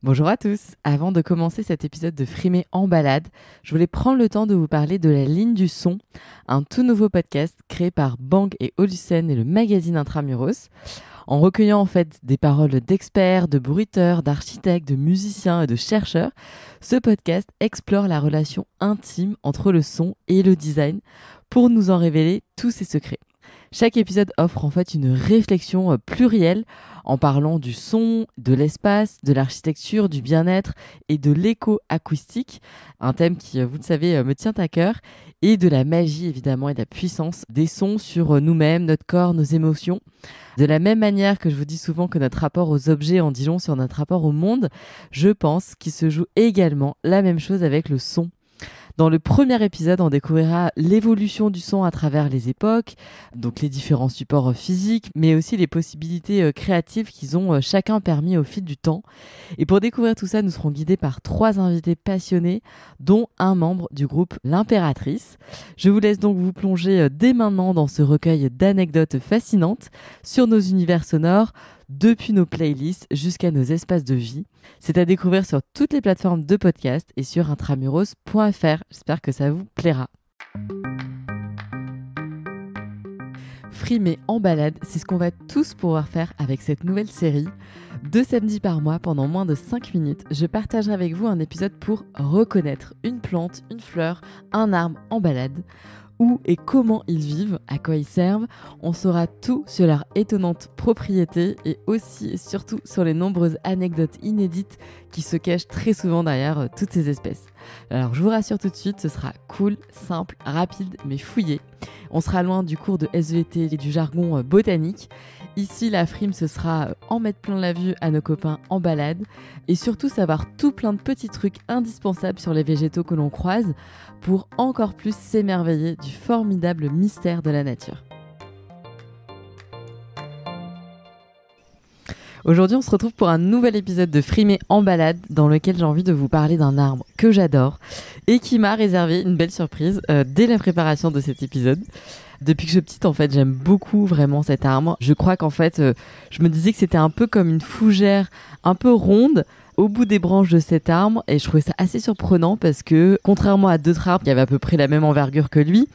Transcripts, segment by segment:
Bonjour à tous. Avant de commencer cet épisode de Frimer en balade, je voulais prendre le temps de vous parler de La Ligne du Son, un tout nouveau podcast créé par Bang et Olucen et le magazine Intramuros. En recueillant en fait des paroles d'experts, de bruiteurs, d'architectes, de musiciens et de chercheurs, ce podcast explore la relation intime entre le son et le design pour nous en révéler tous ses secrets. Chaque épisode offre en fait une réflexion plurielle en parlant du son, de l'espace, de l'architecture, du bien-être et de l'éco-acoustique, un thème qui, vous le savez, me tient à cœur, et de la magie évidemment et de la puissance des sons sur nous-mêmes, notre corps, nos émotions. De la même manière que je vous dis souvent que notre rapport aux objets en dit long sur notre rapport au monde, je pense qu'il se joue également la même chose avec le son. Dans le premier épisode, on découvrira l'évolution du son à travers les époques, donc les différents supports physiques, mais aussi les possibilités créatives qu'ils ont chacun permis au fil du temps. Et pour découvrir tout ça, nous serons guidés par 3 invités passionnés, dont un membre du groupe L'Impératrice. Je vous laisse donc vous plonger dès maintenant dans ce recueil d'anecdotes fascinantes sur nos univers sonores, depuis nos playlists jusqu'à nos espaces de vie. C'est à découvrir sur toutes les plateformes de podcast et sur intramuros.fr. J'espère que ça vous plaira. Frimer en balade, c'est ce qu'on va tous pouvoir faire avec cette nouvelle série. 2 samedis par mois, pendant moins de 5 minutes, je partagerai avec vous un épisode pour reconnaître une plante, une fleur, un arbre en balade. Où et comment ils vivent, à quoi ils servent. On saura tout sur leurs étonnantes propriétés et aussi et surtout sur les nombreuses anecdotes inédites qui se cachent très souvent derrière toutes ces espèces. Alors je vous rassure tout de suite, ce sera cool, simple, rapide mais fouillé. On sera loin du cours de SVT et du jargon botanique. Ici, la frime, ce sera en mettre plein la vue à nos copains en balade et surtout savoir tout plein de petits trucs indispensables sur les végétaux que l'on croise pour encore plus s'émerveiller du formidable mystère de la nature. Aujourd'hui, on se retrouve pour un nouvel épisode de Frimer en balade dans lequel j'ai envie de vous parler d'un arbre que j'adore et qui m'a réservé une belle surprise dès la préparation de cet épisode. Depuis que je suis petite, en fait, j'aime beaucoup vraiment cet arbre. Je crois qu'en fait, je me disais que c'était un peu comme une fougère un peu ronde au bout des branches de cet arbre et je trouvais ça assez surprenant parce que contrairement à d'autres arbres qui avaient à peu près la même envergure que lui,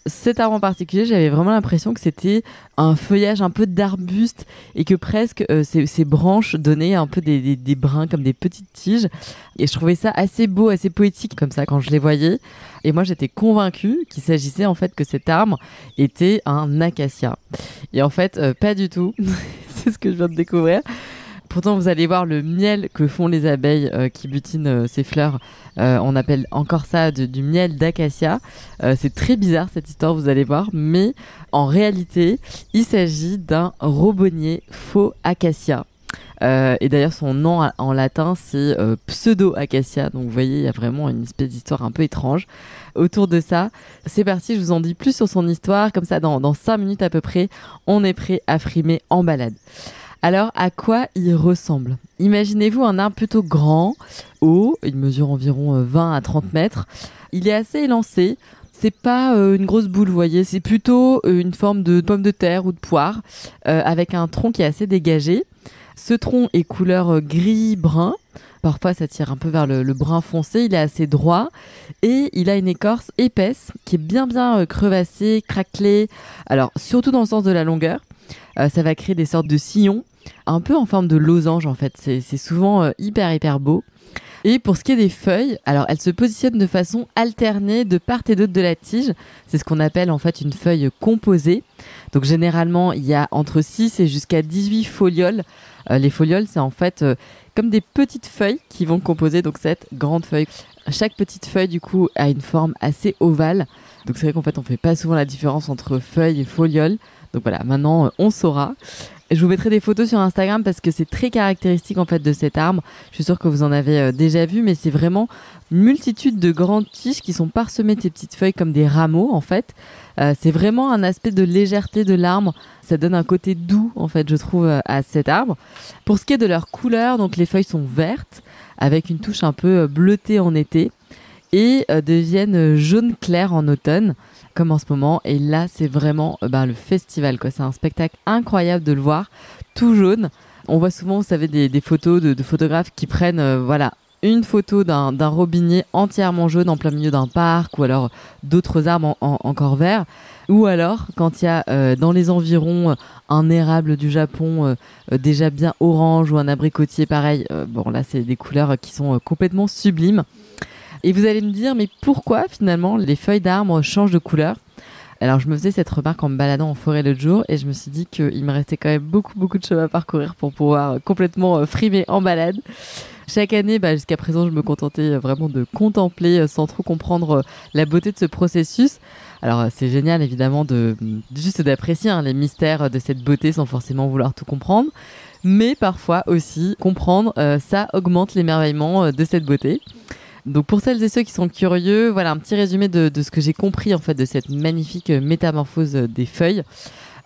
cet arbre en particulier, j'avais vraiment l'impression que c'était un feuillage un peu d'arbuste et que presque ses branches donnaient un peu des brins comme des petites tiges. Et je trouvais ça assez beau, assez poétique comme ça quand je les voyais. Et moi, j'étais convaincue qu'il s'agissait en fait que cet arbre était un acacia. Et en fait, pas du tout. C'est ce que je viens de découvrir. Pourtant, vous allez voir le miel que font les abeilles qui butinent ces fleurs. On appelle encore ça du miel d'acacia. C'est très bizarre cette histoire, vous allez voir. Mais en réalité, il s'agit d'un robonier faux acacia. Et d'ailleurs, son nom en latin, c'est pseudo-acacia. Donc vous voyez, il y a vraiment une espèce d'histoire un peu étrange autour de ça. C'est parti, je vous en dis plus sur son histoire. Comme ça, dans 5 minutes à peu près, on est prêt à frimer en balade. Alors, à quoi il ressemble ? Imaginez-vous un arbre plutôt grand, haut, il mesure environ 20 à 30 mètres. Il est assez élancé, c'est pas une grosse boule, vous voyez, c'est plutôt une forme de pomme de terre ou de poire, avec un tronc qui est assez dégagé. Ce tronc est couleur gris-brun, parfois ça tire un peu vers le brun foncé, il est assez droit et il a une écorce épaisse qui est bien crevassée, craquelée, alors surtout dans le sens de la longueur. Ça va créer des sortes de sillons, un peu en forme de losange en fait. C'est souvent hyper beau. Et pour ce qui est des feuilles, alors elles se positionnent de façon alternée de part et d'autre de la tige. C'est ce qu'on appelle en fait une feuille composée. Donc généralement, il y a entre 6 et jusqu'à 18 folioles. Les folioles, c'est en fait comme des petites feuilles qui vont composer donc cette grande feuille. Chaque petite feuille du coup a une forme assez ovale. Donc c'est vrai qu'en fait on fait pas souvent la différence entre feuilles et folioles. Donc voilà, maintenant on saura. Je vous mettrai des photos sur Instagram parce que c'est très caractéristique en fait de cet arbre. Je suis sûre que vous en avez déjà vu, mais c'est vraiment une multitude de grandes tiges qui sont parsemées de ces petites feuilles comme des rameaux en fait. C'est vraiment un aspect de légèreté de l'arbre. Ça donne un côté doux en fait, je trouve, à cet arbre. Pour ce qui est de leur couleur, donc les feuilles sont vertes avec une touche un peu bleutée en été et deviennent jaune clair en automne. Comme en ce moment, et là c'est vraiment le festival quoi. C'est un spectacle incroyable de le voir, tout jaune. On voit souvent, vous savez, des photos de photographes qui prennent une photo d'un robinier entièrement jaune en plein milieu d'un parc, ou alors d'autres arbres encore verts, ou alors quand il y a dans les environs un érable du Japon déjà bien orange, ou un abricotier pareil. Là c'est des couleurs qui sont complètement sublimes. Et vous allez me dire, mais pourquoi finalement les feuilles d'arbres changent de couleur ? Alors je me faisais cette remarque en me baladant en forêt l'autre jour, et je me suis dit qu'il me restait quand même beaucoup de chemin à parcourir pour pouvoir complètement frimer en balade. Chaque année, jusqu'à présent, je me contentais vraiment de contempler sans trop comprendre la beauté de ce processus. Alors c'est génial évidemment juste d'apprécier les mystères de cette beauté sans forcément vouloir tout comprendre. Mais parfois aussi, comprendre, ça augmente l'émerveillement de cette beauté. Donc pour celles et ceux qui sont curieux, voilà un petit résumé de ce que j'ai compris en fait de cette magnifique métamorphose des feuilles.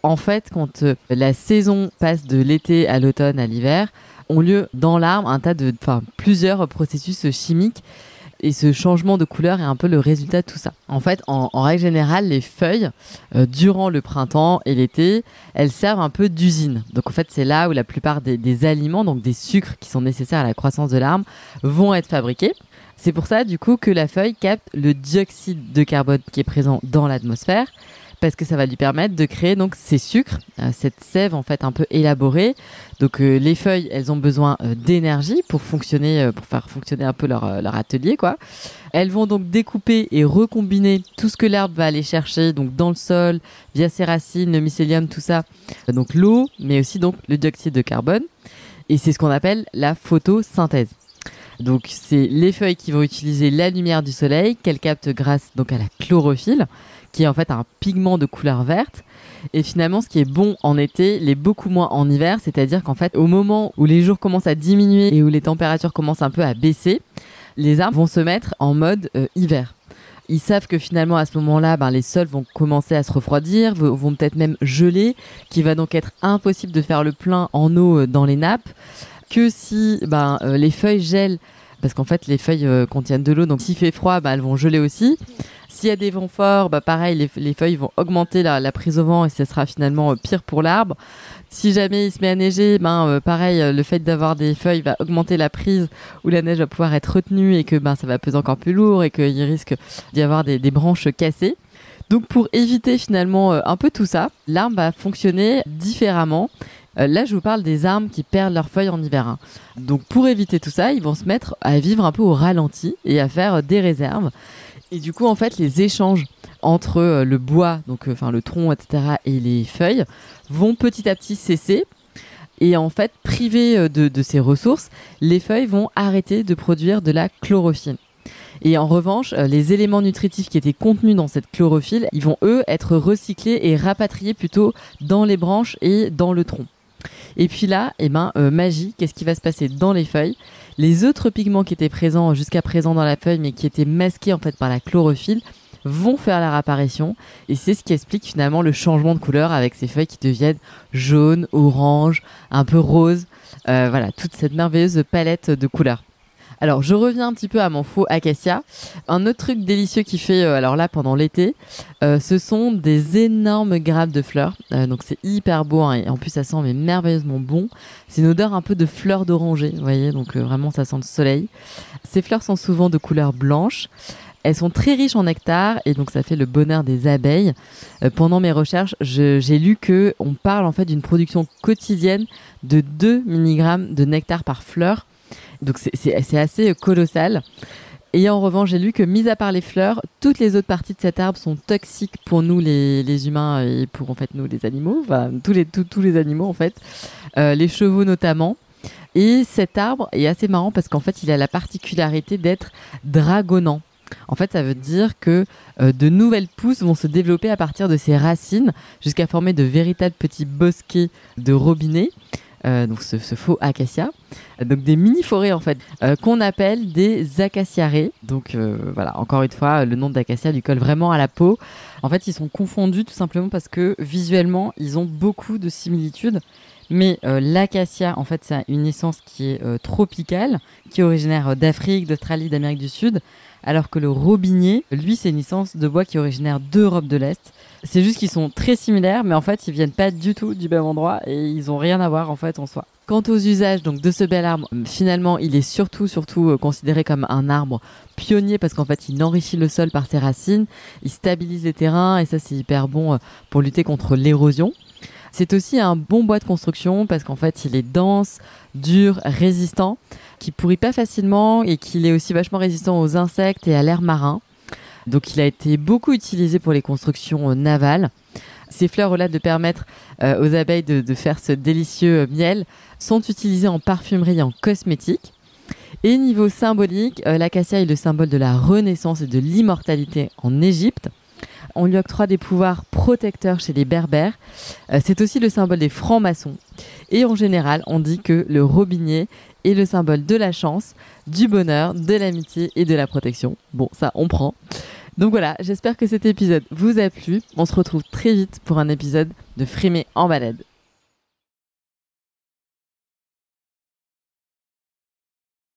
En fait, quand la saison passe de l'été à l'automne à l'hiver, ont lieu dans l'arbre plusieurs processus chimiques, et ce changement de couleur est un peu le résultat de tout ça. En fait, en règle générale, les feuilles, durant le printemps et l'été, elles servent un peu d'usine. Donc en fait, c'est là où la plupart des aliments, donc des sucres qui sont nécessaires à la croissance de l'arbre, vont être fabriqués. C'est pour ça, du coup, que la feuille capte le dioxyde de carbone qui est présent dans l'atmosphère, parce que ça va lui permettre de créer donc ces sucres, cette sève en fait un peu élaborée. Donc les feuilles, elles ont besoin d'énergie pour fonctionner, pour faire fonctionner un peu leur atelier, quoi. Elles vont donc découper et recombiner tout ce que l'arbre va aller chercher donc dans le sol, via ses racines, le mycélium, tout ça. Donc l'eau, mais aussi donc le dioxyde de carbone. Et c'est ce qu'on appelle la photosynthèse. Donc c'est les feuilles qui vont utiliser la lumière du soleil qu'elles captent grâce donc à la chlorophylle, qui est en fait un pigment de couleur verte. Et finalement, ce qui est bon en été l'est beaucoup moins en hiver, c'est-à-dire qu'en fait, au moment où les jours commencent à diminuer et où les températures commencent un peu à baisser, les arbres vont se mettre en mode hiver. Ils savent que finalement, à ce moment-là, les sols vont commencer à se refroidir, vont peut-être même geler, qu'il va donc être impossible de faire le plein en eau dans les nappes, que si les feuilles gèlent, parce qu'en fait, les feuilles contiennent de l'eau, donc s'il fait froid, elles vont geler aussi. S'il y a des vents forts, pareil, les feuilles vont augmenter la prise au vent, et ce sera finalement pire pour l'arbre. Si jamais il se met à neiger, pareil, le fait d'avoir des feuilles va augmenter la prise, où la neige va pouvoir être retenue, et que ça va peser encore plus lourd, et qu'il risque d'y avoir des branches cassées. Donc pour éviter finalement un peu tout ça, l'arbre va fonctionner différemment. Là, je vous parle des arbres qui perdent leurs feuilles en hiver. Donc pour éviter tout ça, ils vont se mettre à vivre un peu au ralenti et à faire des réserves. Et du coup, en fait, les échanges entre le bois, donc le tronc, etc., et les feuilles vont petit à petit cesser. Et en fait, privées de ces ressources, les feuilles vont arrêter de produire de la chlorophylle. Et en revanche, les éléments nutritifs qui étaient contenus dans cette chlorophylle, ils vont eux être recyclés et rapatriés plutôt dans les branches et dans le tronc. Et puis là, magie, qu'est-ce qui va se passer dans les feuilles ? Les autres pigments qui étaient présents jusqu'à présent dans la feuille, mais qui étaient masqués en fait par la chlorophylle, vont faire leur apparition. Et c'est ce qui explique finalement le changement de couleur avec ces feuilles qui deviennent jaunes, orange, un peu rose. Toute cette merveilleuse palette de couleurs. Alors, je reviens un petit peu à mon faux acacia. Un autre truc délicieux qui fait, pendant l'été, ce sont des énormes grappes de fleurs. Donc, c'est hyper beau, et en plus, ça sent merveilleusement bon. C'est une odeur un peu de fleurs d'oranger, vous voyez, donc vraiment, ça sent le soleil. Ces fleurs sont souvent de couleur blanche. Elles sont très riches en nectar, et donc ça fait le bonheur des abeilles. Pendant mes recherches, j'ai lu qu'on parle en fait d'une production quotidienne de 2 mg de nectar par fleur. Donc c'est assez colossal. Et en revanche, j'ai lu que, mis à part les fleurs, toutes les autres parties de cet arbre sont toxiques pour nous les humains, et pour en fait nous les animaux, tous les animaux en fait, les chevaux notamment. Et cet arbre est assez marrant parce qu'en fait il a la particularité d'être dragonnant. En fait, ça veut dire que de nouvelles pousses vont se développer à partir de ses racines jusqu'à former de véritables petits bosquets de robinets. Donc ce faux acacia, donc des mini-forêts en fait, qu'on appelle des acaciarées. Donc encore une fois, le nom d'acacia lui colle vraiment à la peau. En fait, ils sont confondus tout simplement parce que visuellement, ils ont beaucoup de similitudes. Mais l'acacia, en fait, c'est une essence qui est tropicale, qui est originaire d'Afrique, d'Australie, d'Amérique du Sud, alors que le robinier, lui, c'est une essence de bois qui est originaire d'Europe de l'Est. C'est juste qu'ils sont très similaires, mais en fait, ils viennent pas du tout du même endroit et ils ont rien à voir en fait en soi. Quant aux usages donc, de ce bel arbre, finalement, il est surtout considéré comme un arbre pionnier parce qu'en fait, il enrichit le sol par ses racines, il stabilise les terrains et ça, c'est hyper bon pour lutter contre l'érosion. C'est aussi un bon bois de construction parce qu'en fait, il est dense, dur, résistant, qui pourrit pas facilement et qu'il est aussi vachement résistant aux insectes et à l'air marin. Donc, il a été beaucoup utilisé pour les constructions navales. Ces fleurs, au-delà de permettre aux abeilles de faire ce délicieux miel, sont utilisées en parfumerie et en cosmétique. Et niveau symbolique, l'acacia est le symbole de la renaissance et de l'immortalité en Égypte. On lui octroie des pouvoirs protecteurs chez les Berbères. C'est aussi le symbole des francs-maçons. Et en général, on dit que le robinier est le symbole de la chance, du bonheur, de l'amitié et de la protection. Bon, ça, on prend. Donc voilà, j'espère que cet épisode vous a plu. On se retrouve très vite pour un épisode de Frimer en balade.